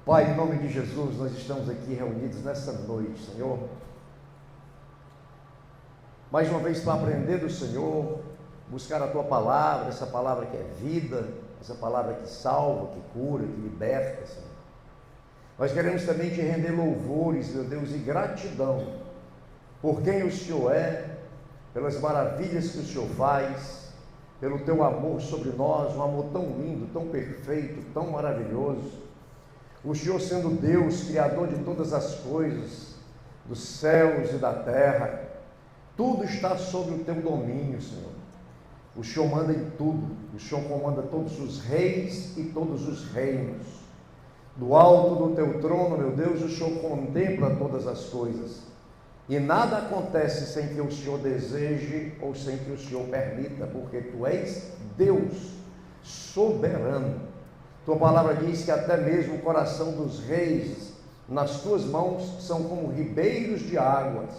Pai, em nome de Jesus, nós estamos aqui reunidos nessa noite, Senhor, mais uma vez para aprender do Senhor, buscar a Tua palavra, essa palavra que é vida, essa palavra que salva, que cura, que liberta, Senhor. Nós queremos também te render louvores, meu Deus, e gratidão por quem o Senhor é, pelas maravilhas que o Senhor faz, pelo Teu amor sobre nós, um amor tão lindo, tão perfeito, tão maravilhoso. O Senhor sendo Deus, Criador de todas as coisas, dos céus e da terra, tudo está sob o Teu domínio, Senhor. O Senhor manda em tudo, o Senhor comanda todos os reis e todos os reinos. Do alto do Teu trono, meu Deus, o Senhor contempla todas as coisas. E nada acontece sem que o Senhor deseje ou sem que o Senhor permita, porque Tu és Deus soberano. Tua palavra diz que até mesmo o coração dos reis nas Tuas mãos são como ribeiros de águas,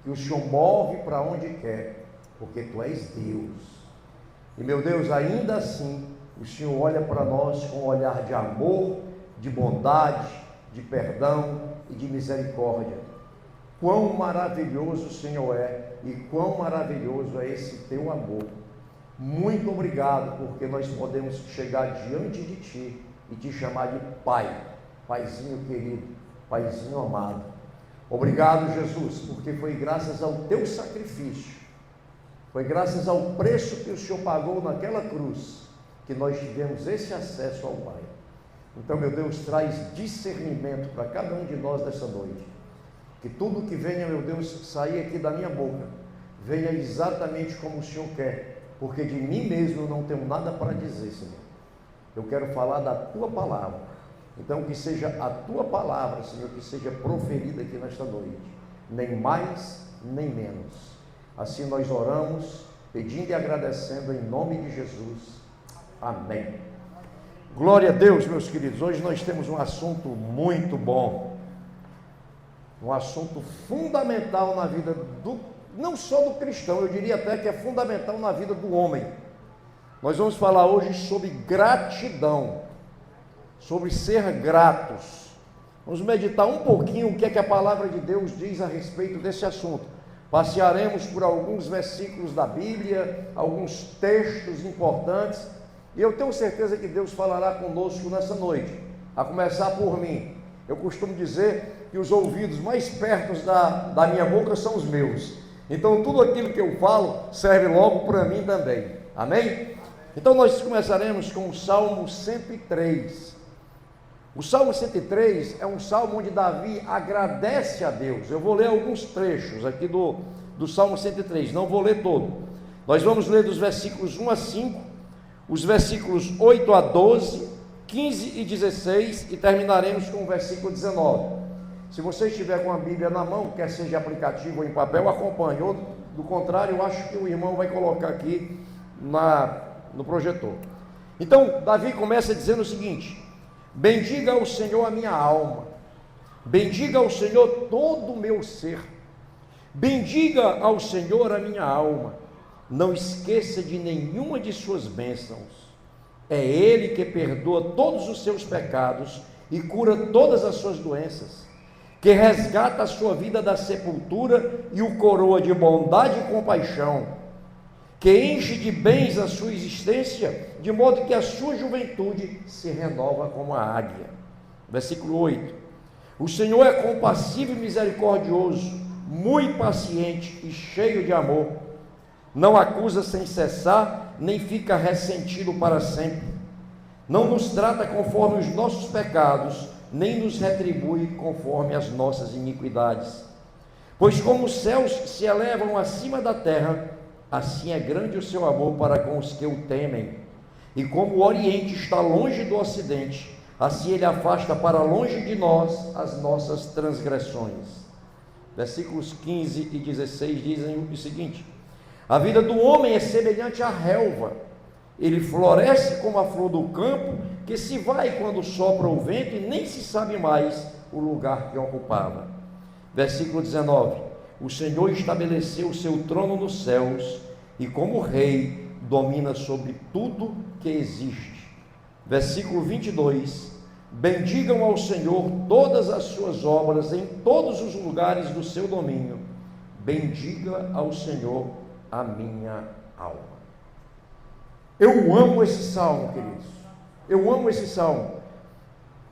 que o Senhor move para onde quer, porque Tu és Deus. E meu Deus, ainda assim, o Senhor olha para nós com um olhar de amor, de bondade, de perdão e de misericórdia. Quão maravilhoso o Senhor é e quão maravilhoso é esse Teu amor. Muito obrigado, porque nós podemos chegar diante de Ti e Te chamar de Pai, Paizinho querido, Paizinho amado. Obrigado, Jesus, porque foi graças ao Teu sacrifício, foi graças ao preço que o Senhor pagou naquela cruz, que nós tivemos esse acesso ao Pai. Então, meu Deus, traz discernimento para cada um de nós dessa noite, que tudo que venha, meu Deus, sair aqui da minha boca, venha exatamente como o Senhor quer, porque de mim mesmo eu não tenho nada para dizer, Senhor. Eu quero falar da Tua palavra. Então, que seja a Tua palavra, Senhor, que seja proferida aqui nesta noite, nem mais, nem menos. Assim nós oramos, pedindo e agradecendo em nome de Jesus. Amém. Glória a Deus, meus queridos. Hoje nós temos um assunto muito bom, um assunto fundamental na vida não só do cristão, eu diria até que é fundamental na vida do homem. Nós vamos falar hoje sobre gratidão, sobre ser gratos. Vamos meditar um pouquinho o que é que a palavra de Deus diz a respeito desse assunto. Passearemos por alguns versículos da Bíblia, alguns textos importantes, e eu tenho certeza que Deus falará conosco nessa noite, a começar por mim. Eu costumo dizer que os ouvidos mais perto da minha boca são os meus. Então, tudo aquilo que eu falo serve logo para mim também. Amém? Então, nós começaremos com o Salmo 103. O Salmo 103 é um salmo onde Davi agradece a Deus. Eu vou ler alguns trechos aqui do Salmo 103, não vou ler todo. Nós vamos ler dos versículos 1 a 5, os versículos 8 a 12, 15 e 16 e terminaremos com o versículo 19. Se você estiver com a Bíblia na mão, quer seja aplicativo ou em papel, acompanhe. Ou, do contrário, eu acho que o irmão vai colocar aqui no projetor. Então, Davi começa dizendo o seguinte: bendiga ao Senhor a minha alma, bendiga ao Senhor todo o meu ser, bendiga ao Senhor a minha alma, não esqueça de nenhuma de suas bênçãos. É Ele que perdoa todos os seus pecados e cura todas as suas doenças, que resgata a sua vida da sepultura e o coroa de bondade e compaixão, que enche de bens a sua existência, de modo que a sua juventude se renova como a águia. Versículo 8: o Senhor é compassivo e misericordioso, muito paciente e cheio de amor, não acusa sem cessar, nem fica ressentido para sempre, não nos trata conforme os nossos pecados, nem nos retribui conforme as nossas iniquidades. Pois como os céus se elevam acima da terra, assim é grande o seu amor para com os que o temem. E como o Oriente está longe do Ocidente, assim ele afasta para longe de nós as nossas transgressões. Versículos 15 e 16 dizem o seguinte: a vida do homem é semelhante à relva, ele floresce como a flor do campo, que se vai quando sopra o vento e nem se sabe mais o lugar que ocupava. Versículo 19: o Senhor estabeleceu o seu trono nos céus e como rei domina sobre tudo que existe. Versículo 22: bendigam ao Senhor todas as suas obras em todos os lugares do seu domínio. Bendiga ao Senhor a minha alma. Eu amo esse salmo, queridos. Eu amo esse salmo.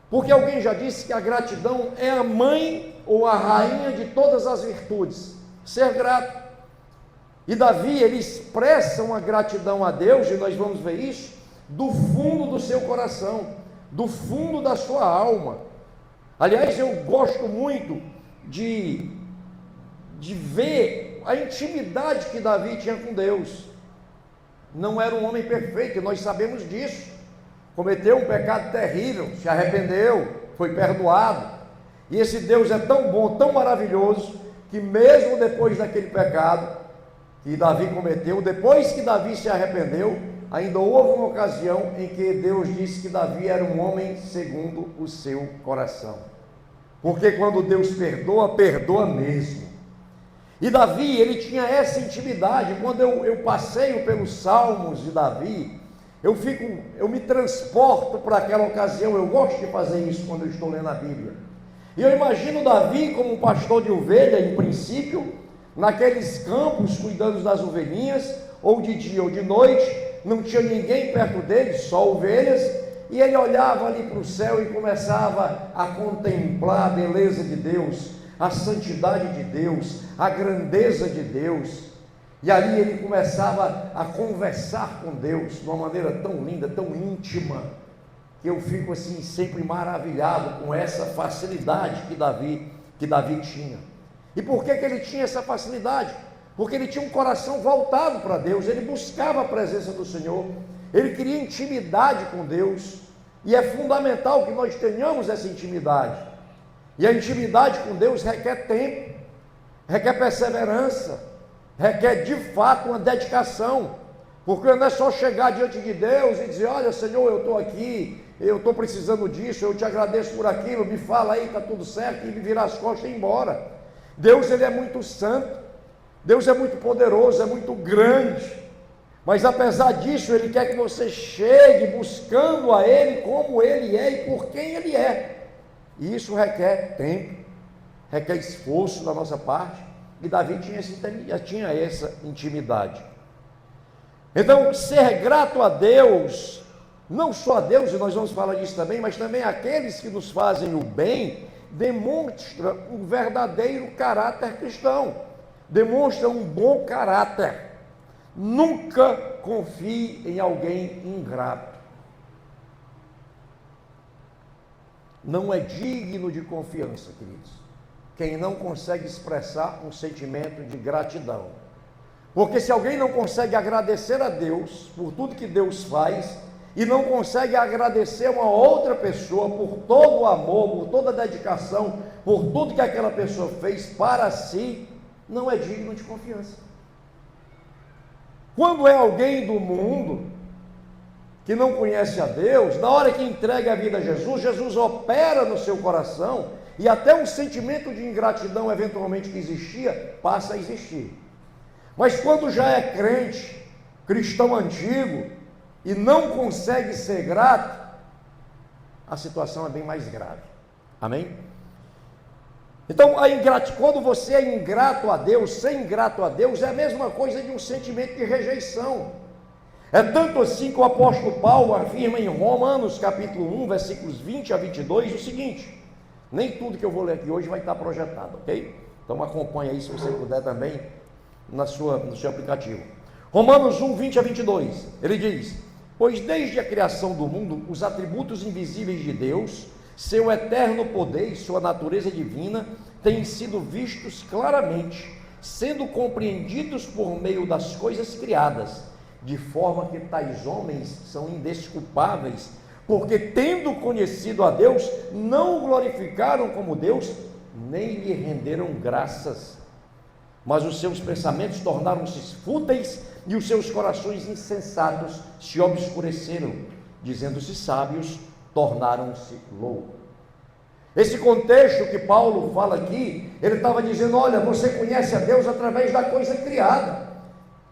Porque alguém já disse que a gratidão é a mãe ou a rainha de todas as virtudes. Ser grato. E Davi, ele expressa uma gratidão a Deus, e nós vamos ver isso, do fundo do seu coração, do fundo da sua alma. Aliás, eu gosto muito de ver a intimidade que Davi tinha com Deus. Não era um homem perfeito, e nós sabemos disso. Cometeu um pecado terrível, se arrependeu, foi perdoado. E esse Deus é tão bom, tão maravilhoso, que mesmo depois daquele pecado que Davi cometeu, depois que Davi se arrependeu, ainda houve uma ocasião em que Deus disse que Davi era um homem segundo o seu coração. Porque quando Deus perdoa, perdoa mesmo. E Davi, ele tinha essa intimidade. Quando eu passeio pelos salmos de Davi, eu me transporto para aquela ocasião. Eu gosto de fazer isso quando eu estou lendo a Bíblia. E eu imagino Davi como um pastor de ovelha, em princípio, naqueles campos, cuidando das ovelhinhas, ou de dia ou de noite, não tinha ninguém perto dele, só ovelhas, e ele olhava ali para o céu e começava a contemplar a beleza de Deus, a santidade de Deus, a grandeza de Deus, e ali ele começava a conversar com Deus de uma maneira tão linda, tão íntima, que eu fico assim sempre maravilhado com essa facilidade que Davi tinha. E por que ele tinha essa facilidade? Porque ele tinha um coração voltado para Deus, ele buscava a presença do Senhor, ele queria intimidade com Deus, e é fundamental que nós tenhamos essa intimidade. E a intimidade com Deus requer tempo, requer perseverança, requer de fato uma dedicação, porque não é só chegar diante de Deus e dizer: olha, Senhor, eu estou aqui, eu estou precisando disso, eu te agradeço por aquilo, me fala aí, está tudo certo, e me virar as costas e ir embora. Deus, ele é muito santo, Deus é muito poderoso, é muito grande, mas apesar disso, ele quer que você chegue buscando a ele como ele é e por quem ele é, e isso requer tempo, requer esforço da nossa parte, e Davi tinha essa intimidade. Então, ser grato a Deus, não só a Deus, e nós vamos falar disso também, mas também aqueles que nos fazem o bem, demonstra um verdadeiro caráter cristão, demonstra um bom caráter. Nunca confie em alguém ingrato. Não é digno de confiança, queridos, quem não consegue expressar um sentimento de gratidão. Porque se alguém não consegue agradecer a Deus por tudo que Deus faz, e não consegue agradecer uma outra pessoa por todo o amor, por toda a dedicação, por tudo que aquela pessoa fez para si, não é digno de confiança. Quando é alguém do mundo que não conhece a Deus, na hora que entrega a vida a Jesus, Jesus opera no seu coração, e até um sentimento de ingratidão eventualmente que existia, passa a existir. Mas quando já é crente, cristão antigo, e não consegue ser grato, a situação é bem mais grave. Amém? Então, quando você é ingrato a Deus, ser ingrato a Deus, é a mesma coisa de um sentimento de rejeição. É tanto assim que o apóstolo Paulo afirma em Romanos capítulo 1, versículos 20 a 22, o seguinte: nem tudo que eu vou ler aqui hoje vai estar projetado, ok? Então acompanha aí, se você puder também, no seu aplicativo. Romanos 1, 20 a 22, ele diz: pois desde a criação do mundo, os atributos invisíveis de Deus, seu eterno poder e sua natureza divina, têm sido vistos claramente, sendo compreendidos por meio das coisas criadas, de forma que tais homens são indesculpáveis, porque tendo conhecido a Deus, não o glorificaram como Deus, nem lhe renderam graças, mas os seus pensamentos tornaram-se fúteis, e os seus corações insensatos se obscureceram, dizendo-se sábios, tornaram-se loucos. Esse contexto que Paulo fala aqui, ele estava dizendo: olha, você conhece a Deus através da coisa criada.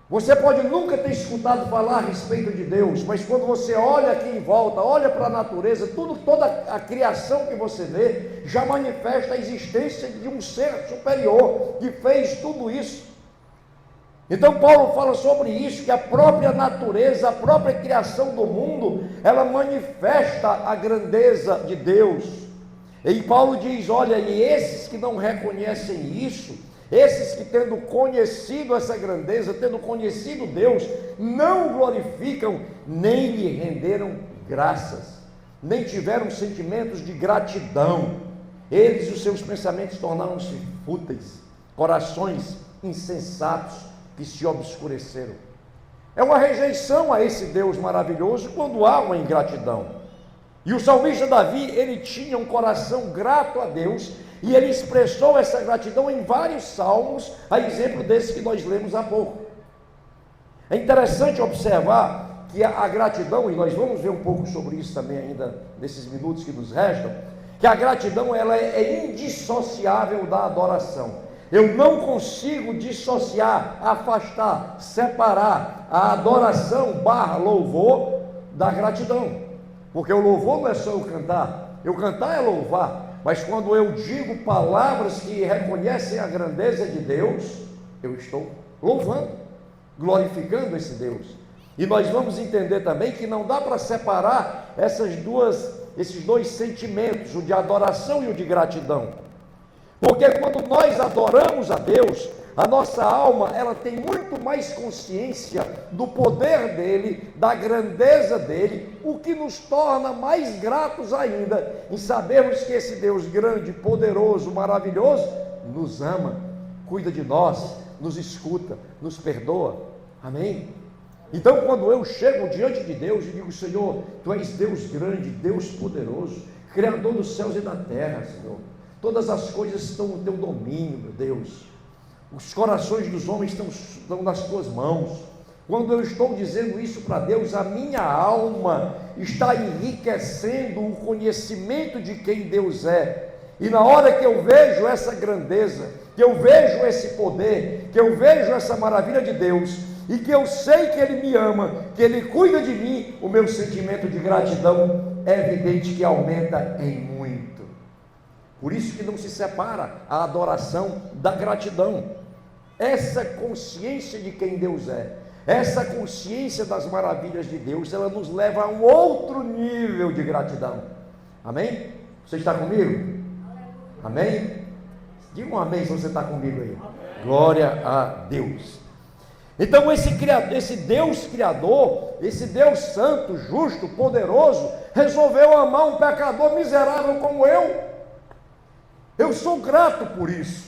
Você pode nunca ter escutado falar a respeito de Deus, mas quando você olha aqui em volta, olha para a natureza, toda a criação que você vê, já manifesta a existência de um ser superior que fez tudo isso. Então Paulo fala sobre isso, que a própria natureza, a própria criação do mundo, ela manifesta a grandeza de Deus. E Paulo diz, olha, e esses que não reconhecem isso, esses que tendo conhecido essa grandeza, tendo conhecido Deus, não o glorificam, nem lhe renderam graças, nem tiveram sentimentos de gratidão. Eles e os seus pensamentos tornaram-se fúteis, corações insensatos que se obscureceram. É uma rejeição a esse Deus maravilhoso quando há uma ingratidão. E o salmista Davi, ele tinha um coração grato a Deus, e ele expressou essa gratidão em vários salmos, a exemplo desse que nós lemos há pouco. É interessante observar que a gratidão, e nós vamos ver um pouco sobre isso também ainda nesses minutos que nos restam, que a gratidão ela é indissociável da adoração. Eu não consigo dissociar, afastar, separar a adoração / louvor da gratidão, porque o louvor não é só eu cantar é louvar. Mas quando eu digo palavras que reconhecem a grandeza de Deus, eu estou louvando, glorificando esse Deus. E nós vamos entender também que não dá para separar esses dois sentimentos, o de adoração e o de gratidão. Porque quando nós adoramos a Deus, a nossa alma, ela tem muito mais consciência do poder dele, da grandeza dele, o que nos torna mais gratos ainda, em sabermos que esse Deus grande, poderoso, maravilhoso, nos ama, cuida de nós, nos escuta, nos perdoa, amém? Então quando eu chego diante de Deus e digo, Senhor, Tu és Deus grande, Deus poderoso, Criador dos céus e da terra, Senhor, todas as coisas estão no Teu domínio, meu Deus, os corações dos homens estão nas Tuas mãos. Quando eu estou dizendo isso para Deus, a minha alma está enriquecendo o conhecimento de quem Deus é. E na hora que eu vejo essa grandeza, que eu vejo esse poder, que eu vejo essa maravilha de Deus, e que eu sei que Ele me ama, que Ele cuida de mim, o meu sentimento de gratidão é evidente que aumenta em muito. Por isso que não se separa a adoração da gratidão. Essa consciência de quem Deus é, essa consciência das maravilhas de Deus, ela nos leva a um outro nível de gratidão. Amém? Você está comigo? Amém? Diga um amém se você está comigo aí. Glória a Deus. Então esse Deus Criador, esse Deus Santo, justo, poderoso, resolveu amar um pecador miserável como eu. Eu sou grato por isso.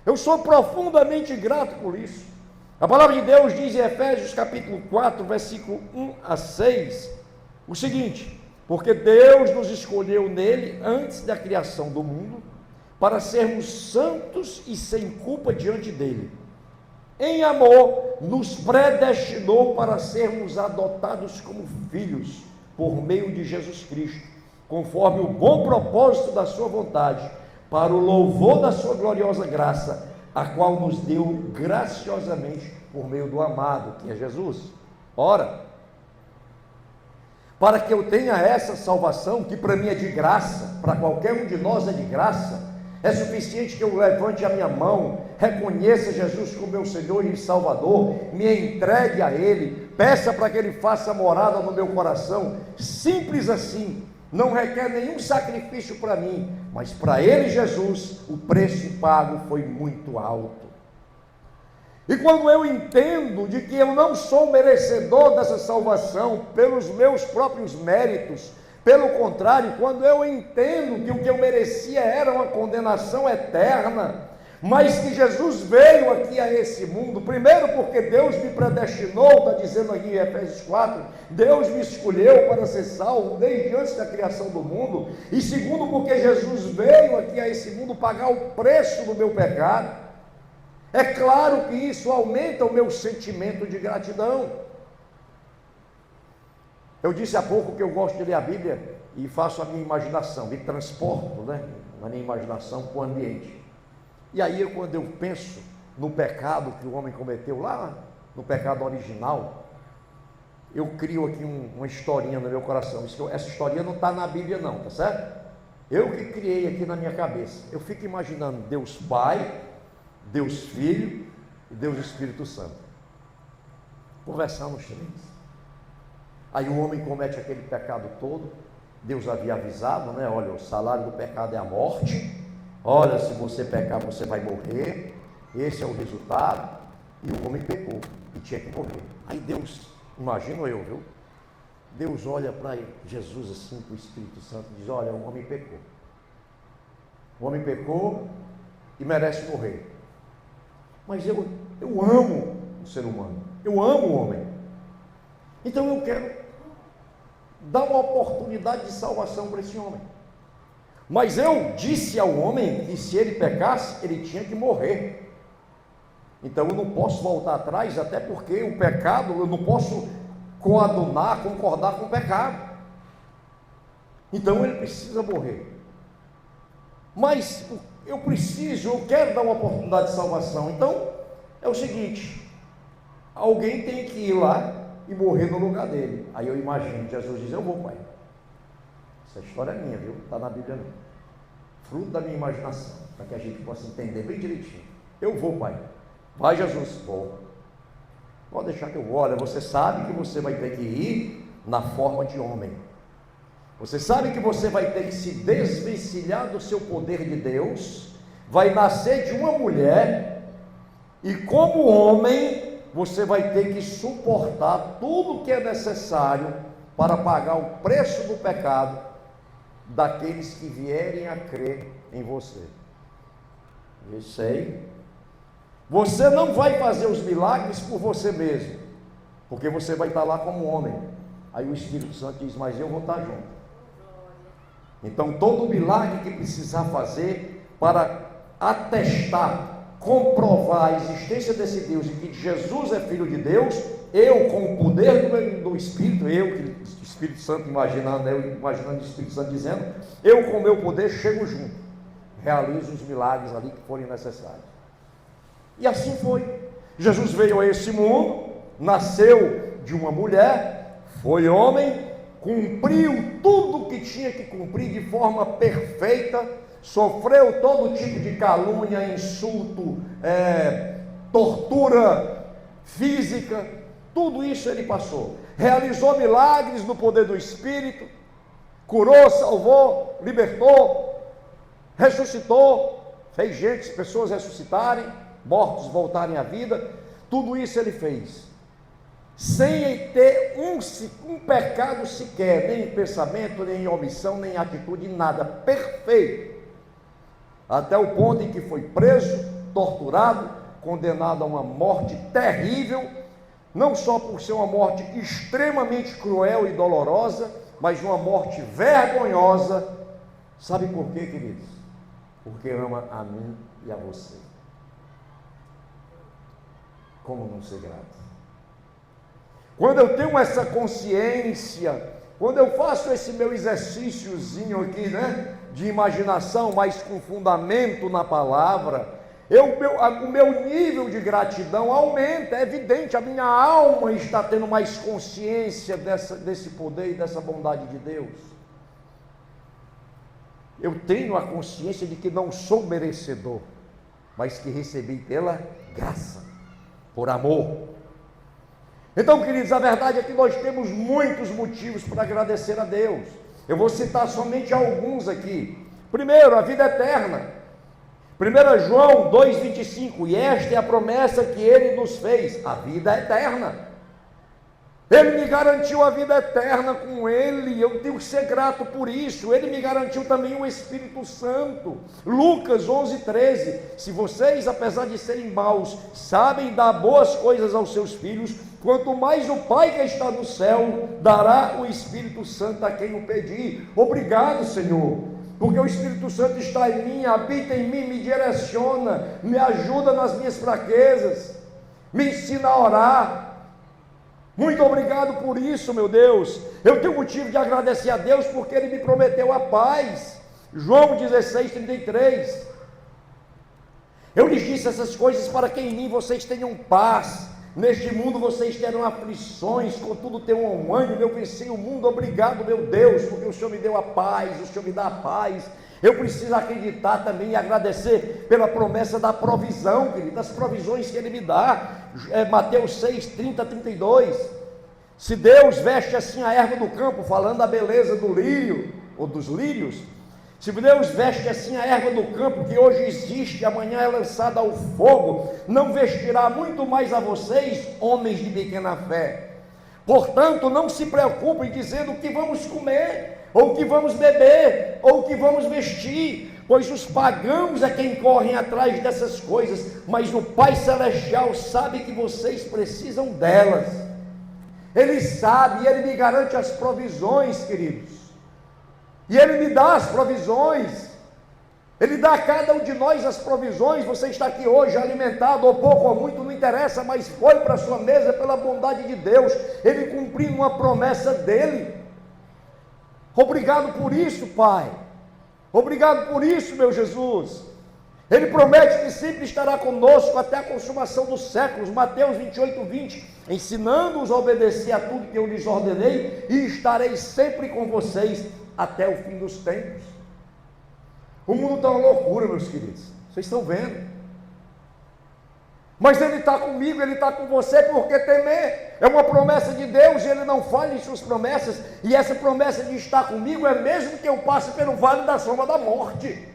Eu sou profundamente grato por isso. A palavra de Deus diz em Efésios capítulo 4, versículo 1 a 6, o seguinte: porque Deus nos escolheu nele antes da criação do mundo, para sermos santos e sem culpa diante dele. Em amor, nos predestinou para sermos adotados como filhos, por meio de Jesus Cristo, conforme o bom propósito da sua vontade, para o louvor da sua gloriosa graça, a qual nos deu graciosamente por meio do amado, que é Jesus. Ora, para que eu tenha essa salvação, que para mim é de graça, para qualquer um de nós é de graça, é suficiente que eu levante a minha mão, reconheça Jesus como meu Senhor e Salvador, me entregue a Ele, peça para que Ele faça morada no meu coração, simples assim. Não requer nenhum sacrifício para mim, mas para Ele, Jesus, o preço pago foi muito alto. E quando eu entendo de que eu não sou merecedor dessa salvação pelos meus próprios méritos, pelo contrário, quando eu entendo que o que eu merecia era uma condenação eterna, mas que Jesus veio aqui a esse mundo, primeiro porque Deus me predestinou, está dizendo aqui em Efésios 4, Deus me escolheu para ser salvo desde antes da criação do mundo, e segundo porque Jesus veio aqui a esse mundo pagar o preço do meu pecado. É claro que isso aumenta o meu sentimento de gratidão. Eu disse há pouco que eu gosto de ler a Bíblia e faço a minha imaginação, me transporto, na minha imaginação para o ambiente. E aí, quando eu penso no pecado que o homem cometeu lá no pecado original, eu crio aqui uma historinha no meu coração. Essa historinha não está na Bíblia não, tá certo? Eu que criei aqui na minha cabeça. Eu fico imaginando Deus Pai, Deus Filho e Deus Espírito Santo conversando os três. Aí o homem comete aquele pecado todo. Deus havia avisado, né? Olha, o salário do pecado é a morte. Olha, se você pecar, você vai morrer. Esse é o resultado. E o homem pecou e tinha que morrer. Aí Deus, imagino eu, viu? Deus olha para Jesus assim, para o Espírito Santo, e diz: olha, o homem pecou. O homem pecou e merece morrer. Mas eu amo o ser humano. Eu amo o homem. Então eu quero dar uma oportunidade de salvação para esse homem. Mas eu disse ao homem que se ele pecasse, ele tinha que morrer. Então eu não posso voltar atrás, até porque o pecado, eu não posso coadunar, concordar com o pecado. Então ele precisa morrer. Mas eu quero dar uma oportunidade de salvação. Então é o seguinte: alguém tem que ir lá e morrer no lugar dele. Aí eu imagino, Jesus diz: eu vou, pai. Essa história é minha, viu? Não está na Bíblia não. Fruto da minha imaginação, para que a gente possa entender bem direitinho. Eu vou, pai. Vai, Jesus. Vou. Pode deixar que eu vou. Olha, você sabe que você vai ter que ir na forma de homem. Você sabe que você vai ter que se desvencilhar do seu poder de Deus, vai nascer de uma mulher, e como homem, você vai ter que suportar tudo que é necessário para pagar o preço do pecado daqueles que vierem a crer em você. Eu sei. Você não vai fazer os milagres por você mesmo, porque você vai estar lá como homem. Aí o Espírito Santo diz: mas eu vou estar junto. Então todo milagre que precisar fazer para atestar, comprovar a existência desse Deus e que Jesus é Filho de Deus, eu com o poder do Espírito, o Espírito Santo imaginando o Espírito Santo dizendo, eu com o meu poder chego junto, realizo os milagres ali que forem necessários. E assim foi. Jesus veio a esse mundo, nasceu de uma mulher, foi homem, cumpriu tudo o que tinha que cumprir de forma perfeita, sofreu todo tipo de calúnia, insulto, tortura física, tudo isso ele passou. Realizou milagres no poder do Espírito, curou, salvou, libertou, ressuscitou, fez pessoas ressuscitarem, mortos voltarem à vida. Tudo isso ele fez, sem ter um pecado sequer, nem em pensamento, nem em omissão, nem em atitude, nada, perfeito, até o ponto em que foi preso, torturado, condenado a uma morte terrível, não só por ser uma morte extremamente cruel e dolorosa, mas uma morte vergonhosa. Sabe por quê, queridos? Porque ama a mim e a você. Como não ser grato? Quando eu tenho essa consciência, quando eu faço esse meu exercíciozinho aqui, né, de imaginação, mas com fundamento na palavra, o meu nível de gratidão aumenta. É evidente, a minha alma está tendo mais consciência desse poder e dessa bondade de Deus. Eu tenho a consciência de que não sou merecedor, mas que recebi pela graça, por amor. Então, queridos, a verdade é que nós temos muitos motivos para agradecer a Deus. Eu vou citar somente alguns aqui. Primeiro, a vida eterna. 1 João 2,25, e esta é a promessa que Ele nos fez, a vida eterna. Ele me garantiu a vida eterna com Ele, eu tenho que ser grato por isso. Ele me garantiu também o Espírito Santo. Lucas 11,13, se vocês, apesar de serem maus, sabem dar boas coisas aos seus filhos, quanto mais o Pai que está no céu dará o Espírito Santo a quem o pedir. Obrigado, Senhor, porque o Espírito Santo está em mim, habita em mim, me direciona, me ajuda nas minhas fraquezas, me ensina a orar. Muito obrigado por isso, meu Deus. Eu tenho motivo de agradecer a Deus porque Ele me prometeu a paz. João 16,33. Eu lhes disse essas coisas para que em mim vocês tenham paz. Neste mundo vocês terão aflições, contudo tenham um ânimo, eu venci o mundo, obrigado meu Deus, porque o Senhor me deu a paz, o Senhor me dá a paz. Eu preciso acreditar também e agradecer pela promessa da provisão, querido, das provisões que Ele me dá. Mateus 6, 30, 32. Se Deus veste assim a erva do campo, falando da beleza do lírio, ou dos lírios, se Deus veste assim a erva do campo, que hoje existe, amanhã é lançada ao fogo, não vestirá muito mais a vocês, homens de pequena fé. Portanto, não se preocupem dizendo o que vamos comer, ou o que vamos beber, ou o que vamos vestir, pois os pagãos é quem correm atrás dessas coisas, mas o Pai Celestial sabe que vocês precisam delas. Ele sabe, e Ele me garante as provisões, queridos, e Ele me dá as provisões, Ele dá a cada um de nós as provisões. Você está aqui hoje alimentado, ou pouco ou muito, não interessa, mas foi para a sua mesa pela bondade de Deus, Ele cumprindo uma promessa dEle. Obrigado por isso, Pai, obrigado por isso, meu Jesus. Ele promete que sempre estará conosco até a consumação dos séculos, Mateus 28, 20, ensinando-os a obedecer a tudo que eu lhes ordenei, e estarei sempre com vocês até o fim dos tempos. O mundo está uma loucura, meus queridos, vocês estão vendo, mas Ele está comigo, Ele está com você, porque temer? É uma promessa de Deus, e Ele não falha em suas promessas, e essa promessa de estar comigo é mesmo que eu passe pelo vale da sombra da morte.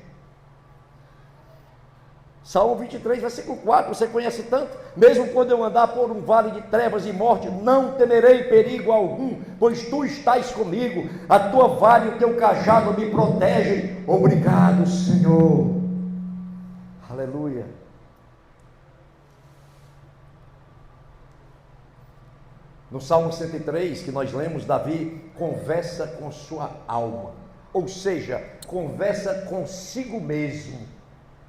Salmo 23, versículo 4, você conhece tanto? Mesmo quando eu andar por um vale de trevas e morte, não temerei perigo algum, pois Tu estás comigo, a Tua vara e o Teu cajado me protegem. Obrigado, Senhor. Aleluia. No Salmo 103, que nós lemos, Davi conversa com sua alma, ou seja, conversa consigo mesmo.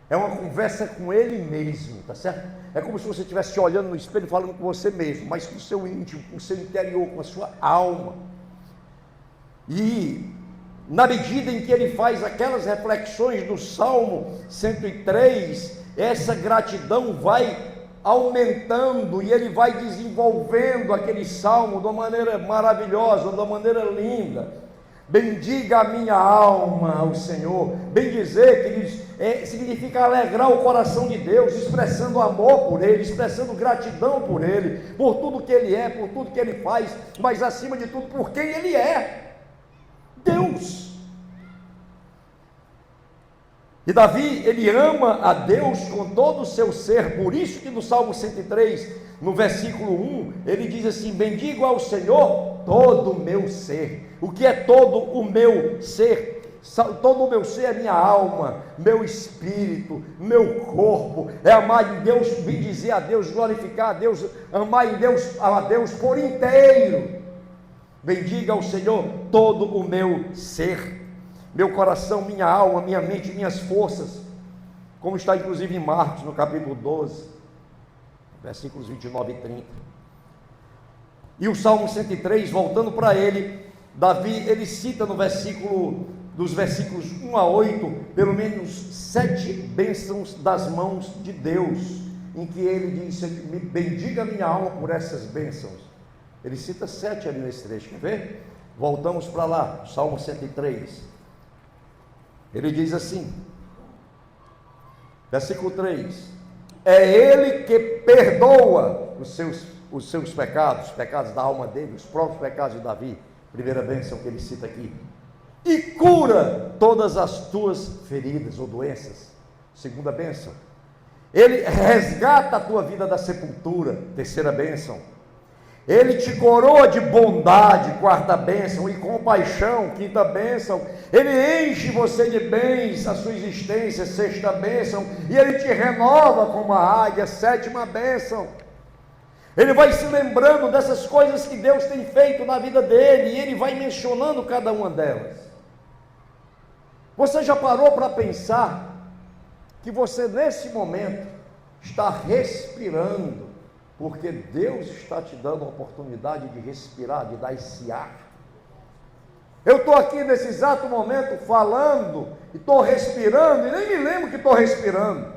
É uma conversa com ele mesmo, tá certo? É como se você estivesse olhando no espelho falando com você mesmo, mas com o seu íntimo, com o seu interior, com a sua alma. E na medida em que ele faz aquelas reflexões do Salmo 103, essa gratidão vai aumentando e ele vai desenvolvendo aquele salmo de uma maneira maravilhosa, de uma maneira linda. Bendiga a minha alma ao Senhor. Bendizer, queridos, significa alegrar o coração de Deus, expressando amor por Ele, expressando gratidão por Ele, por tudo que Ele é, por tudo que Ele faz, mas acima de tudo, por quem Ele é, Deus. E Davi, ele ama a Deus com todo o seu ser, por isso que no Salmo 103, no versículo 1, ele diz assim: bendigo ao Senhor todo o meu ser. O que é todo o meu ser? Todo o meu ser é minha alma, meu espírito, meu corpo, é amar em Deus, bendizer a Deus, glorificar a Deus, amar em Deus, a Deus por inteiro. Bendiga ao Senhor todo o meu ser, meu coração, minha alma, minha mente, minhas forças, como está inclusive em Marcos, no capítulo 12, versículos 29 e 30. E o Salmo 103, voltando para ele, Davi, ele cita dos versículos 1 a 8, pelo menos 7 bênçãos das mãos de Deus, em que ele diz: bendiga a minha alma por essas bênçãos. Ele cita 7 ali nesse trecho, quer ver? Voltamos para lá, Salmo 103. Ele diz assim, versículo 3: é Ele que perdoa os seus pecados, os pecados da alma dele, os próprios pecados de Davi, primeira bênção que ele cita aqui, e cura todas as tuas feridas ou doenças, segunda bênção. Ele resgata a tua vida da sepultura, terceira bênção. Ele te coroa de bondade, quarta bênção, e compaixão, quinta bênção. Ele enche você de bens, a sua existência, sexta bênção, e ele te renova como a águia, sétima bênção. Ele vai se lembrando dessas coisas que Deus tem feito na vida dele, e ele vai mencionando cada uma delas. Você já parou para pensar que você nesse momento está respirando, porque Deus está te dando a oportunidade de respirar, de dar esse ar? Eu estou aqui nesse exato momento falando, e estou respirando, e nem me lembro que estou respirando,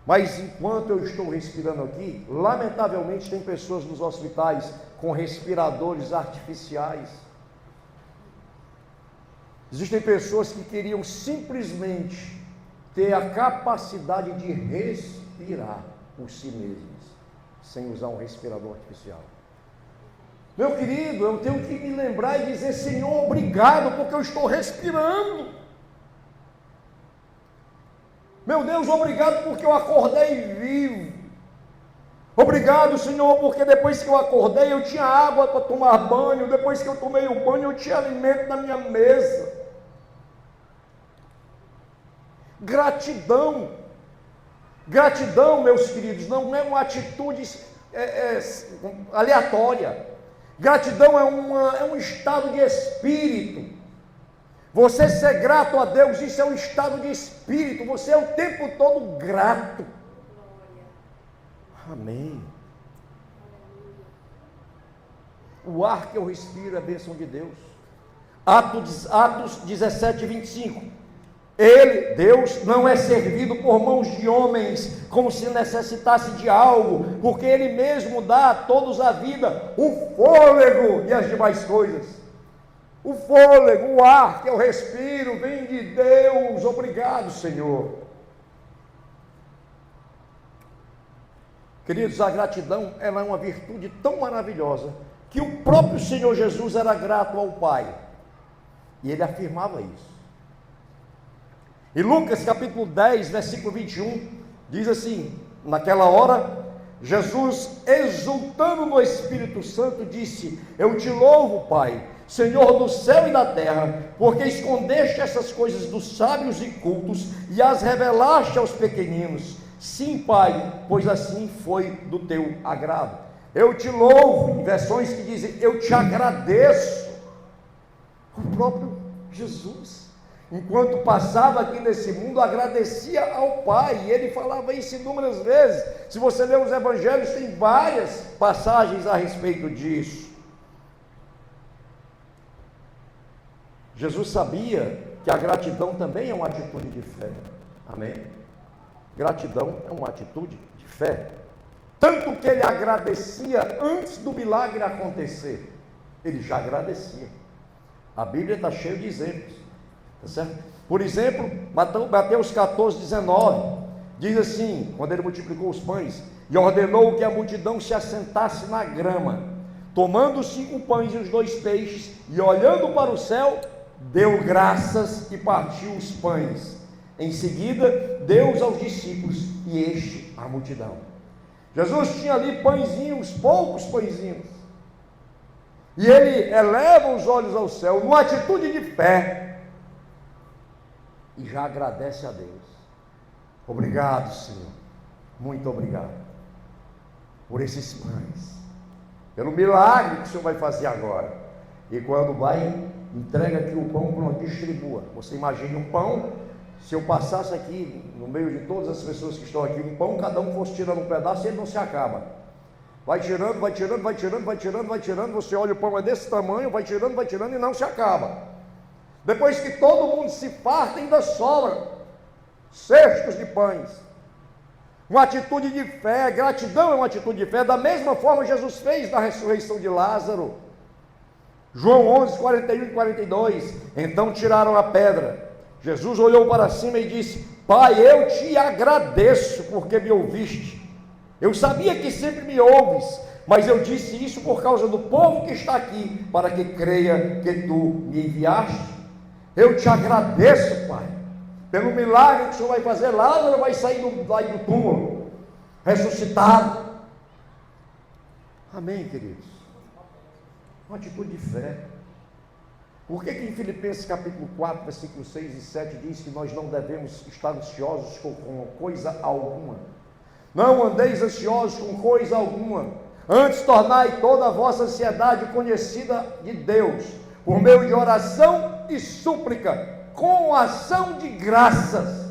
Mas enquanto eu estou respirando aqui, lamentavelmente tem pessoas nos hospitais com respiradores artificiais. Existem pessoas que queriam simplesmente ter a capacidade de respirar por si mesmas, sem usar um respirador artificial. Meu querido, eu tenho que me lembrar e dizer: Senhor, obrigado, porque eu estou respirando. Meu Deus, obrigado porque eu acordei vivo. Obrigado, Senhor, porque depois que eu acordei, eu tinha água para tomar banho. Depois que eu tomei o banho, eu tinha alimento na minha mesa. Gratidão. Gratidão, meus queridos, não é uma atitude aleatória. Gratidão é um estado de espírito. Você ser grato a Deus, isso é um estado de espírito. Você é o tempo todo grato. Amém. O ar que eu respiro é a bênção de Deus. Atos 17, 25. Ele, Deus, não é servido por mãos de homens, como se necessitasse de algo, porque Ele mesmo dá a todos a vida, o fôlego e as demais coisas. O fôlego, o ar que eu respiro, vem de Deus. Obrigado, Senhor. Queridos, a gratidão, ela é uma virtude tão maravilhosa, que o próprio Senhor Jesus era grato ao Pai, e Ele afirmava isso. Em Lucas capítulo 10, versículo 21, diz assim: naquela hora, Jesus, exultando no Espírito Santo, disse: eu te louvo, Pai, Senhor do céu e da terra, porque escondeste essas coisas dos sábios e cultos e as revelaste aos pequeninos. Sim, Pai, pois assim foi do teu agrado. Eu te louvo, em versões que dizem: eu te agradeço. O próprio Jesus, enquanto passava aqui nesse mundo, agradecia ao Pai, e ele falava isso inúmeras vezes. Se você ler os evangelhos, tem várias passagens a respeito disso. Jesus sabia que a gratidão também é uma atitude de fé. Amém? Gratidão é uma atitude de fé. Tanto que ele agradecia antes do milagre acontecer. Ele já agradecia. A Bíblia está cheia de exemplos. Tá certo? Por exemplo, Mateus 14, 19, diz assim, quando ele multiplicou os pães, e ordenou que a multidão se assentasse na grama, tomando os 5 pães e os 2 peixes, e olhando para o céu, deu graças e partiu os pães. Em seguida, deu-os aos discípulos, e este à multidão. Jesus tinha ali pãezinhos, poucos pãezinhos, e ele eleva os olhos ao céu, numa atitude de fé, e já agradece a Deus. Obrigado, Senhor, muito obrigado por esses pães, pelo milagre que o Senhor vai fazer agora. E quando vai, entrega aqui o pão, pronto, distribua. Você imagine um pão, se eu passasse aqui no meio de todas as pessoas que estão aqui, um pão, cada um fosse tirando um pedaço, ele não se acaba. Vai tirando, vai tirando, vai tirando, vai tirando, vai tirando. Você olha, o pão é desse tamanho, vai tirando e não se acaba. Depois que todo mundo se farta, ainda sobra cestos de pães. Uma atitude de fé. Gratidão é uma atitude de fé. Da mesma forma Jesus fez na ressurreição de Lázaro. João 11, 41 e 42. Então tiraram a pedra. Jesus olhou para cima e disse: Pai, eu te agradeço porque me ouviste. Eu sabia que sempre me ouves, mas eu disse isso por causa do povo que está aqui, para que creia que tu me enviaste. Eu te agradeço, Pai, pelo milagre que o Senhor vai fazer. Lázaro vai sair do túmulo, ressuscitado. Amém, queridos? Uma atitude de fé. Por que em Filipenses capítulo 4, versículos 6 e 7 diz que nós não devemos estar ansiosos com coisa alguma? Não andeis ansiosos com coisa alguma, antes tornai toda a vossa ansiedade conhecida de Deus, por meio de oração e súplica, com ação de graças.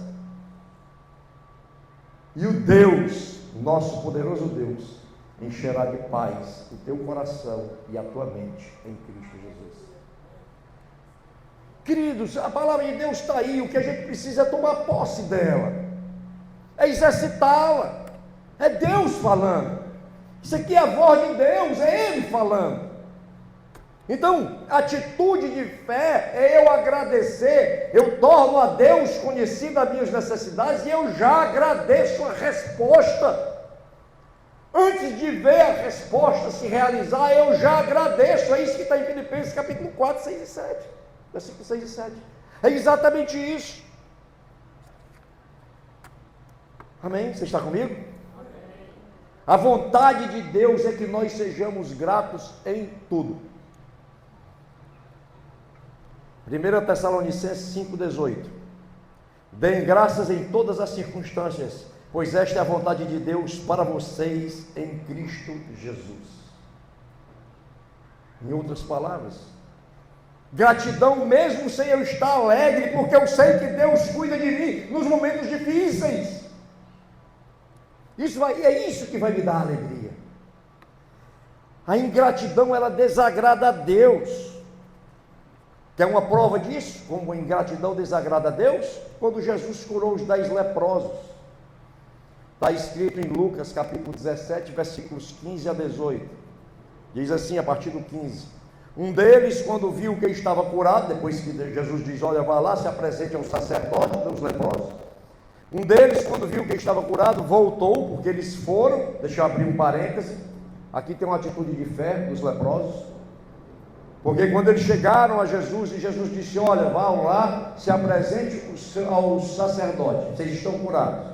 E o Deus, nosso poderoso Deus, encherá de paz o teu coração e a tua mente em Cristo Jesus. Queridos, a palavra de Deus está aí, o que a gente precisa é tomar posse dela. é exercitá-la. É Deus falando. Isso aqui é a voz de Deus, é Ele falando. Então, atitude de fé é eu agradecer, eu torno a Deus conhecida as minhas necessidades e eu já agradeço a resposta. Antes de ver a resposta se realizar, eu já agradeço. É isso que está em Filipenses capítulo 4, 6 e 7. Versículos 6 e 7. É exatamente isso. Amém? Você está comigo? Amém. A vontade de Deus é que nós sejamos gratos em tudo. 1 Tessalonicenses 5,18. Deem graças em todas as circunstâncias, pois esta é a vontade de Deus para vocês em Cristo Jesus. Em outras palavras, gratidão mesmo sem eu estar alegre, porque eu sei que Deus cuida de mim nos momentos difíceis. É isso que vai me dar alegria. A ingratidão, ela desagrada a Deus. Quer uma prova disso? Como a ingratidão desagrada a Deus? Quando Jesus curou os 10 leprosos. Está escrito em Lucas capítulo 17, versículos 15 a 18. Diz assim, a partir do 15. Um deles, quando viu que estava curado, depois que Jesus diz, olha, vá lá, se apresente ao sacerdote dos leprosos. Um deles, quando viu que estava curado, voltou, porque eles foram, deixa eu abrir um parêntese, aqui tem uma atitude de fé dos leprosos, porque quando eles chegaram a Jesus, e Jesus disse, olha, vão lá, se apresente ao sacerdote, vocês estão curados.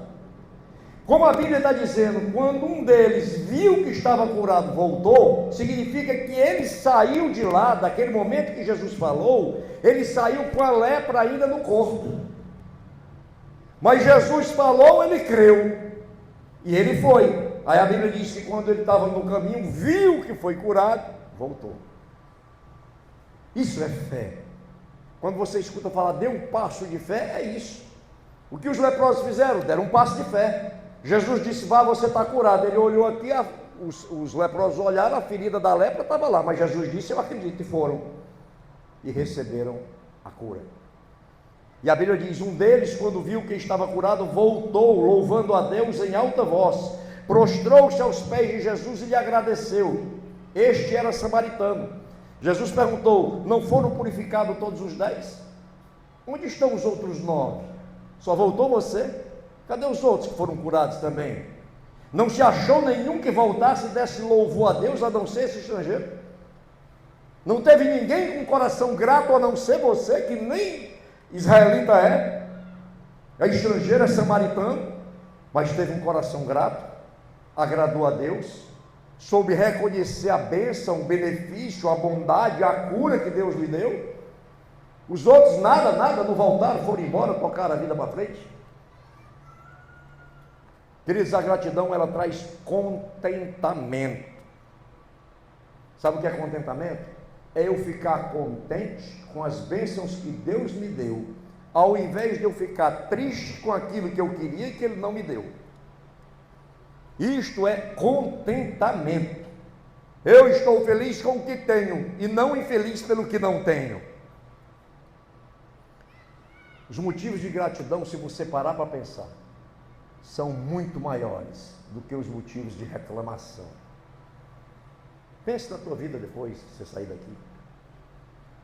Como a Bíblia está dizendo, quando um deles viu que estava curado, voltou, significa que ele saiu de lá, daquele momento que Jesus falou, ele saiu com a lepra ainda no corpo. Mas Jesus falou, ele creu, e ele foi. Aí a Bíblia diz que quando ele estava no caminho, viu que foi curado, voltou. Isso é fé. Quando você escuta falar, dê um passo de fé, é isso. O que os leprosos fizeram? Deram um passo de fé. Jesus disse, vá, você está curado. Ele olhou aqui, os leprosos olharam, a ferida da lepra estava lá, mas Jesus disse, eu acredito, e foram, e receberam a cura. E a Bíblia diz, um deles, quando viu que estava curado, voltou, louvando a Deus em alta voz, prostrou-se aos pés de Jesus e lhe agradeceu. Este era samaritano. Jesus perguntou, não foram purificados todos os 10? Onde estão os outros 9? Só voltou você? Cadê os outros que foram curados também? Não se achou nenhum que voltasse e desse louvor a Deus, a não ser esse estrangeiro? Não teve ninguém com coração grato, a não ser você, que nem israelita é estrangeiro, é samaritano, mas teve um coração grato, agradou a Deus, soube reconhecer a bênção, o benefício, a bondade, a cura que Deus lhe deu. Os outros nada, não voltaram, foram embora, tocaram a vida para frente. Queridos, a gratidão, ela traz contentamento. Sabe o que é contentamento? É eu ficar contente com as bênçãos que Deus me deu, ao invés de eu ficar triste com aquilo que eu queria e que Ele não me deu. Isto é contentamento. Eu estou feliz com o que tenho e não infeliz pelo que não tenho. Os motivos de gratidão, se você parar para pensar, são muito maiores do que os motivos de reclamação. Pense na tua vida depois de você sair daqui.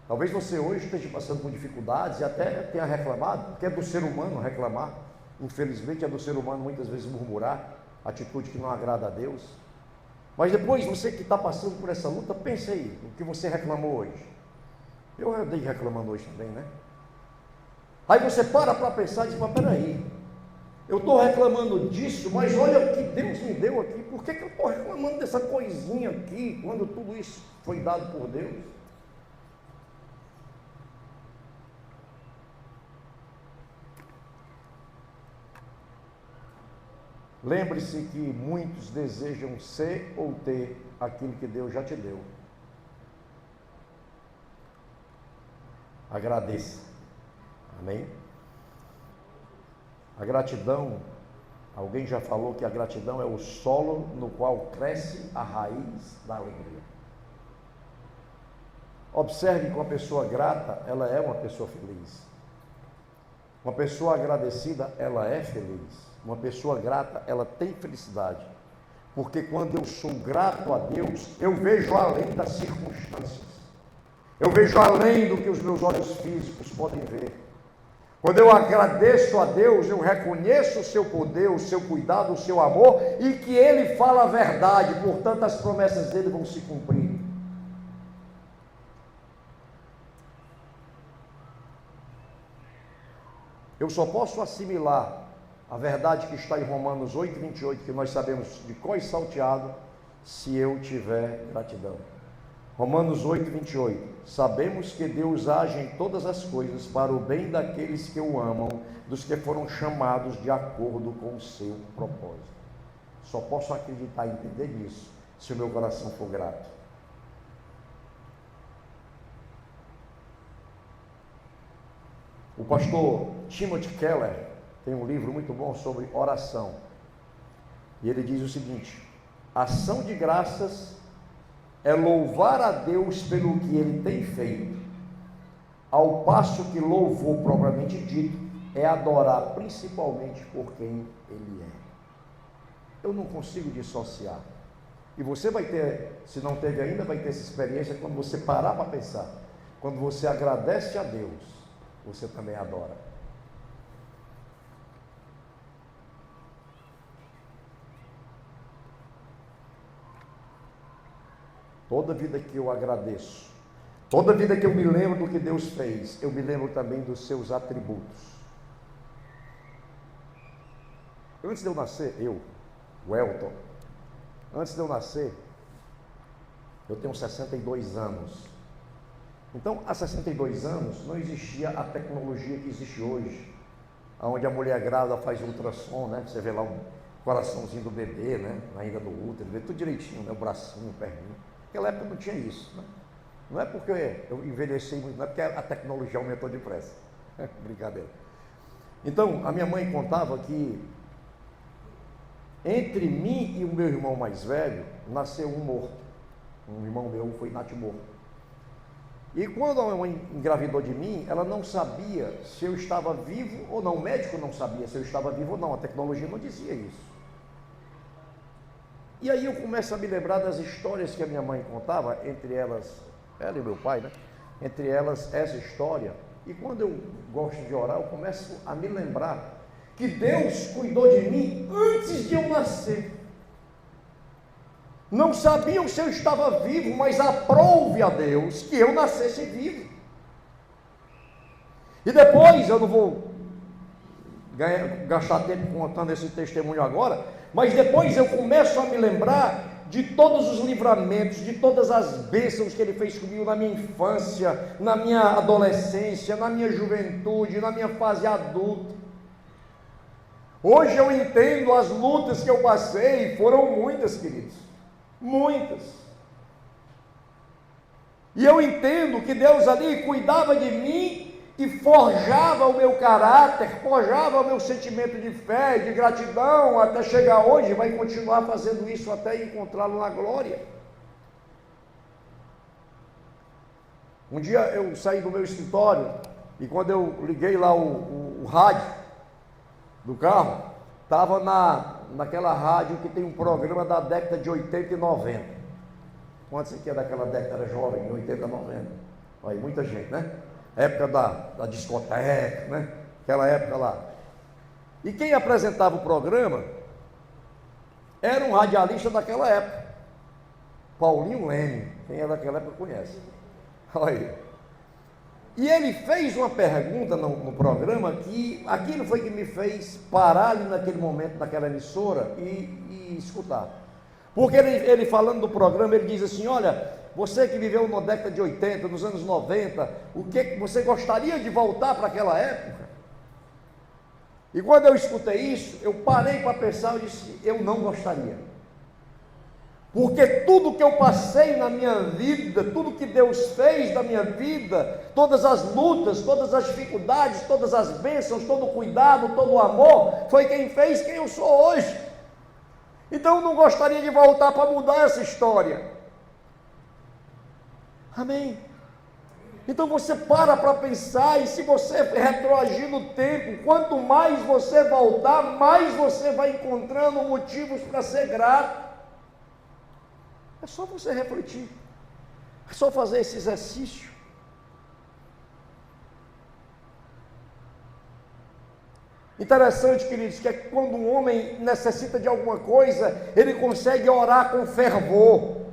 Talvez você hoje esteja passando por dificuldades e até tenha reclamado, porque é do ser humano reclamar. Infelizmente é do ser humano muitas vezes murmurar, atitude que não agrada a Deus. Mas depois, você que está passando por essa luta, pense aí, o que você reclamou hoje. Eu andei reclamando hoje também, né? Aí você para pensar e diz, mas peraí, eu estou reclamando disso, mas olha o que Deus me deu aqui, por que eu estou reclamando dessa coisinha aqui, quando tudo isso foi dado por Deus? Lembre-se que muitos desejam ser ou ter aquilo que Deus já te deu. Agradeça. Amém? A gratidão, alguém já falou que a gratidão é o solo no qual cresce a raiz da alegria. Observe que uma pessoa grata, ela é uma pessoa feliz. Uma pessoa agradecida, ela é feliz. Uma pessoa grata, ela tem felicidade. Porque quando eu sou grato a Deus, eu vejo além das circunstâncias. Eu vejo além do que os meus olhos físicos podem ver. Quando eu agradeço a Deus, eu reconheço o seu poder, o seu cuidado, o seu amor, e que Ele fala a verdade, portanto as promessas dele vão se cumprir. Eu só posso assimilar a verdade que está em Romanos 8:28, que nós sabemos de cor e salteado, se eu tiver gratidão. Romanos 8:28, sabemos que Deus age em todas as coisas para o bem daqueles que o amam, dos que foram chamados de acordo com o seu propósito. Só posso acreditar e entender nisso, se o meu coração for grato. O pastor Timothy Keller tem um livro muito bom sobre oração, e ele diz o seguinte: ação de graças é louvar a Deus pelo que Ele tem feito, ao passo que louvor propriamente dito é adorar principalmente por quem Ele é. Eu não consigo dissociar. E você vai ter, se não teve ainda, vai ter essa experiência quando você parar para pensar. Quando você agradece a Deus, você também adora. Toda vida que eu agradeço, toda vida que eu me lembro do que Deus fez, eu me lembro também dos seus atributos. Antes de eu nascer, o Elton, antes de eu nascer, eu tenho 62 anos. Então, há 62 anos, não existia a tecnologia que existe hoje, onde a mulher grávida faz ultrassom, né? Você vê lá o coraçãozinho do bebê, né? Ainda no útero, vê tudo direitinho, né? O bracinho, o perninho. Naquela época não tinha isso, né? Não é porque eu envelheci muito, não é porque a tecnologia aumentou depressa. Brincadeira. Então, a minha mãe contava que entre mim e o meu irmão mais velho, nasceu um morto. Um irmão meu foi natimorto. E quando a minha mãe engravidou de mim, ela não sabia se eu estava vivo ou não. O médico não sabia se eu estava vivo ou não. A tecnologia não dizia isso. E aí eu começo a me lembrar das histórias que a minha mãe contava, entre elas, ela e meu pai, né? Entre elas essa história. E quando eu gosto de orar, eu começo a me lembrar que Deus cuidou de mim antes de eu nascer. Não sabiam se eu estava vivo, mas aprouve a Deus que eu nascesse vivo. E depois, eu não vou gastar tempo contando esse testemunho agora, mas depois eu começo a me lembrar de todos os livramentos, de todas as bênçãos que Ele fez comigo na minha infância, na minha adolescência, na minha juventude, na minha fase adulta. Hoje eu entendo as lutas que eu passei, foram muitas, queridos, muitas. E eu entendo que Deus ali cuidava de mim e forjava o meu caráter, forjava o meu sentimento de fé, de gratidão, até chegar hoje, e vai continuar fazendo isso até encontrá-lo na glória. Um dia eu saí do meu escritório, e quando eu liguei lá o rádio do carro, estava naquela rádio que tem um programa da década de 80 e 90. Quantos aqui é daquela década, era jovem, 80 e 90? Aí, muita gente, né? Época da discoteca, né? Aquela época lá. E quem apresentava o programa era um radialista daquela época, Paulinho Leme. Quem é daquela época conhece. Olha aí. E ele fez uma pergunta no programa que aquilo foi que me fez parar ali naquele momento, naquela emissora e escutar. Porque ele falando do programa, ele diz assim: olha, você que viveu na década de 80, nos anos 90, o que você gostaria de voltar para aquela época? E quando eu escutei isso, eu parei para pensar e disse: eu não gostaria. Porque tudo que eu passei na minha vida, tudo que Deus fez na minha vida, todas as lutas, todas as dificuldades, todas as bênçãos, todo o cuidado, todo o amor, foi quem fez quem eu sou hoje. Então eu não gostaria de voltar para mudar essa história. Amém. Então você para pensar, e se você retroagir no tempo, quanto mais você voltar, mais você vai encontrando motivos para ser grato. É só você refletir, é só fazer esse exercício. Interessante, queridos, que é que quando um homem necessita de alguma coisa, ele consegue orar com fervor.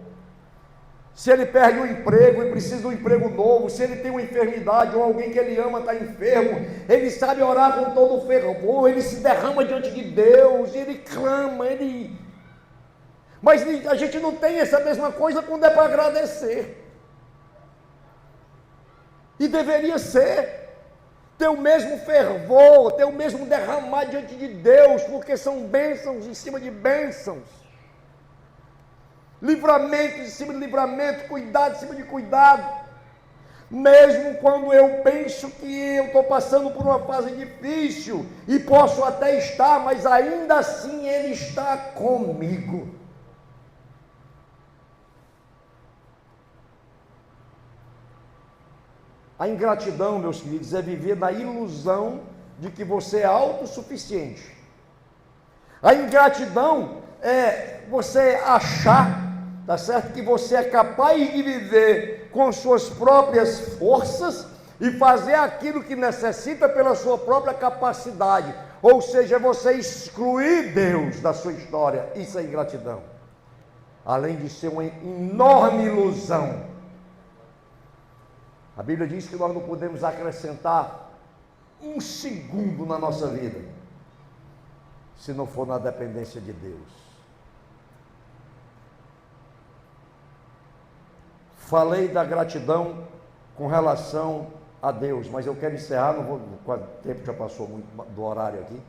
Se ele perde o emprego e precisa de um emprego novo, se ele tem uma enfermidade ou alguém que ele ama está enfermo, ele sabe orar com todo o fervor, ele se derrama diante de Deus, ele clama, Mas a gente não tem essa mesma coisa quando é para agradecer. E deveria ser. Ter o mesmo fervor, ter o mesmo derramar diante de Deus, porque são bênçãos em cima de bênçãos. Livramento em cima de livramento, cuidado em cima de cuidado. Mesmo quando eu penso que eu estou passando por uma fase difícil, e posso até estar, mas ainda assim Ele está comigo. A ingratidão, meus queridos, é viver na ilusão de que você é autossuficiente. A ingratidão é você achar, tá certo, que você é capaz de viver com suas próprias forças e fazer aquilo que necessita pela sua própria capacidade. Ou seja, você excluir Deus da sua história. Isso é ingratidão. Além de ser uma enorme ilusão. A Bíblia diz que nós não podemos acrescentar um segundo na nossa vida, se não for na dependência de Deus. Falei da gratidão com relação a Deus, mas eu quero encerrar, não vou, o tempo já passou muito do horário aqui,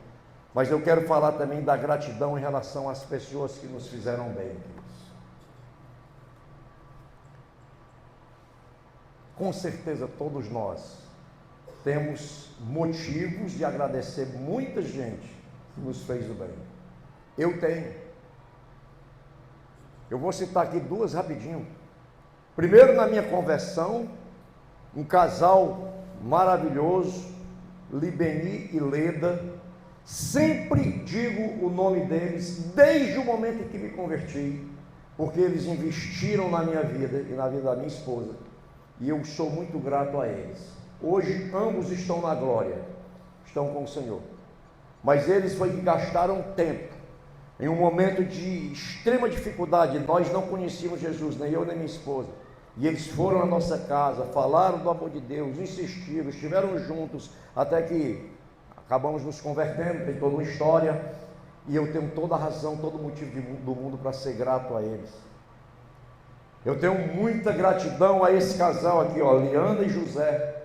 mas eu quero falar também da gratidão em relação às pessoas que nos fizeram bem. Com certeza todos nós temos motivos de agradecer muita gente que nos fez o bem. Eu tenho. Eu vou citar aqui duas rapidinho. Primeiro, na minha conversão, um casal maravilhoso, Libeni e Leda. Sempre digo o nome deles desde o momento em que me converti, porque eles investiram na minha vida e na vida da minha esposa. E eu sou muito grato a eles. Hoje ambos estão na glória, estão com o Senhor. Mas eles foi que gastaram tempo, em um momento de extrema dificuldade. Nós não conhecíamos Jesus, nem eu nem minha esposa. E eles foram à nossa casa, falaram do amor de Deus, insistiram, estiveram juntos, até que acabamos nos convertendo, tem toda uma história. E eu tenho toda a razão, todo o motivo do mundo para ser grato a eles. Eu tenho muita gratidão a esse casal aqui, ó, Liana e José,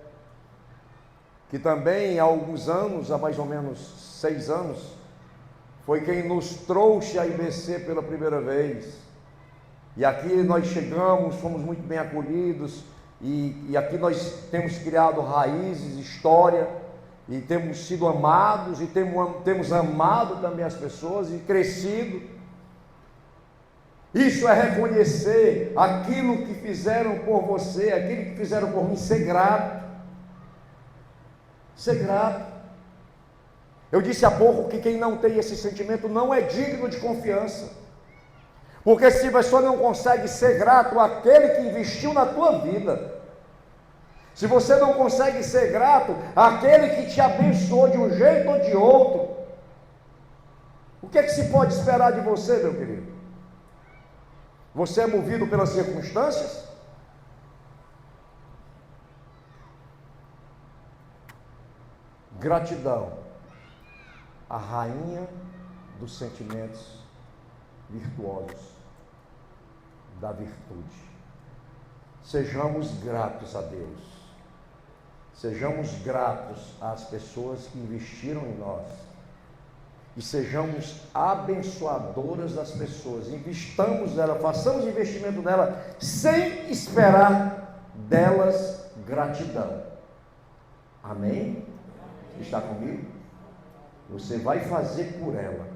que também há alguns anos, há mais ou menos 6 anos, foi quem nos trouxe a IBC pela primeira vez. E aqui nós chegamos, fomos muito bem acolhidos, e aqui nós temos criado raízes, história, e temos sido amados, e temos amado também as pessoas, e crescido. Isso é reconhecer aquilo que fizeram por você, aquilo que fizeram por mim, ser grato. Ser grato. Eu disse há pouco que quem não tem esse sentimento não é digno de confiança. Porque se você não consegue ser grato àquele que investiu na tua vida, se você não consegue ser grato àquele que te abençoou de um jeito ou de outro, o que é que se pode esperar de você, meu querido? Você é movido pelas circunstâncias? Gratidão, a rainha dos sentimentos virtuosos, da virtude. Sejamos gratos a Deus, sejamos gratos às pessoas que investiram em nós, e sejamos abençoadoras das pessoas, investamos nela, façamos investimento nela, sem esperar delas gratidão. Amém? Está comigo? Você vai fazer por ela,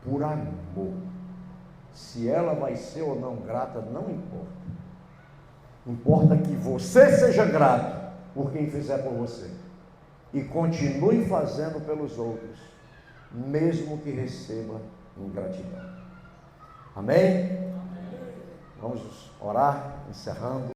por amor. Se ela vai ser ou não grata, não importa. Importa que você seja grato por quem fizer por você e continue fazendo pelos outros, mesmo que receba ingratidão. Amém? Vamos orar, encerrando.